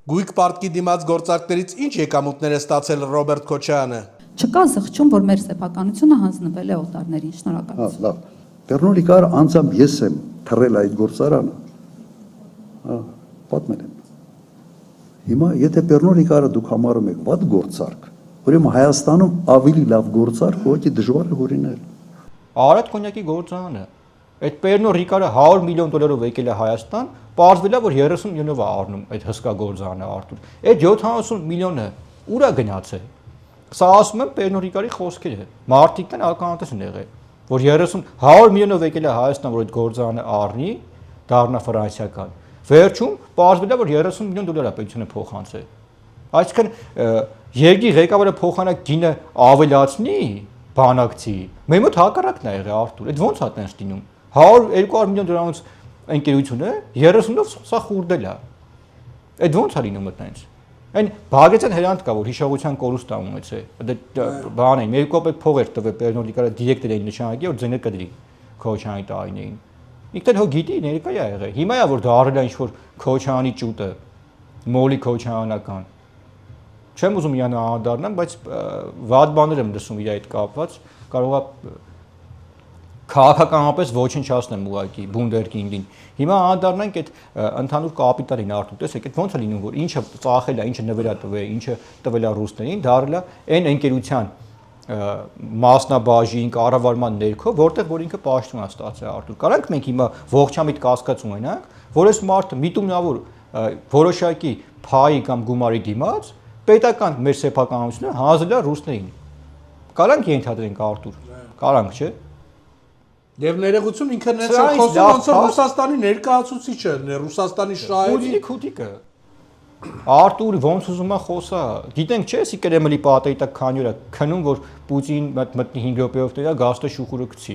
Գույք պարտքի դիմաց գործարքներից ինչ եկամուտներ է ստացել Ռոբերտ Քոչարյանը։ Չկա զղջում, որ մեր սեփականությունը հանձնվել է օտարներին, շնորհակալություն։ Լավ։ Պեռնոլիկար անձամբ ես եմ թռել այդ գործարանը։ Պատմել եմ։ Հիմա եթե Պեռնոլիկարը դուք համարում եք վատ գործարք, ուրեմն Հայաստանում ավելի լավ գործարք ուղղակի դժվար է հորինել։ Արադ կոնյակի գործարանը, այդ Պեռնոլիկարը $100 միլիոն եկել է Հայաստան, պարզվել է, որ 30 միլիոնով է առնում այդ հսկա գործարանը Արտուր։ Այդ 70 միլիոնը ուր է գնացել։ Սա ասում եմ Պեռնոլիկարի խոսքերը։ Մարդիկ են ականատես են եղել, որ 100 միլիոնով եկել է Հայաստան, որ այդ գործարանը առնի, դառնա ֆրանսիական։ Վերջում պարզվել է, որ 30 միլիոն դոլար է պետությունը փոխանցել։ Այսինքն երկրի ղեկավարը փոխանակ գինը ավելացնի բանակցի։ Մեր մոտ հակառակն է եղել Արտուր։ Այդ ո՞նց է տենց լինում։ 100-200 միլիոն դրամից ընկերությունը 30-ով սա խուրդել է։ Այդ ո՞նց է լինում այդտենց։ Այն Բաղդասարյան հրանտ կա, որ հիշողության կորուստ է ունեցել։ Դա բան է, 2 կոպեկ փող էր տվել Պեռնոլիկարը դիրեկտոր էին նշանակի, որ ձենը կդրի Քոչարյանի տարիներին։ Ինքն հո գիտի ներկա է եղել։ Հիմա է որ դարել է ինչ-որ Քոչարյանի ճուտը, մոլի քոչարանական։ Չեմ ուզում իրան անդառնամ, բայց վատ բաներ եմ լսում իր այդ կապված, կարող է քաղաքականապես ոչնչացնեմ ուղղակի բունդերկինդին։ Հիմա անդառնանք այդ ընդհանուր կապիտալին Արտուր, տեսեք, այդ ո՞նց է լինում, որ ինչը ծախել է, ինչը նվեր է տվել, ինչը տվել է ռուսներին, դարել է այն ընկերության մասնաբաժին, կառավարման ներքո, որտեղ որ ինքը պաշտոն է ստացել Արտուր։ Կարանք մենք հիմա ողջամիտ կասկած ունենանք, որ այս մարդը միտումնավոր որոշակի փայի կամ գումարի դիմաց պետական մեր սեփականությունը հանձնել է ռուսներին։ Կարանք ենթադրենք Արտուր։ Կարանք, չէ՞։ Եվ ներողություն ինքը նեցել խոսում ոնց որ Ռուսաստանի ներկայացուցիչը, Ռուսաստանի շահերի քուտիկը։ Արտուր ոնց ուզում է խոսա։ Գիտենք չէ, էսի Կրեմլի պատերի տակ քանի օր է քնում, որ Պուտին մտնի 5 րոպեով տերա գաստը շուխուրը գցի։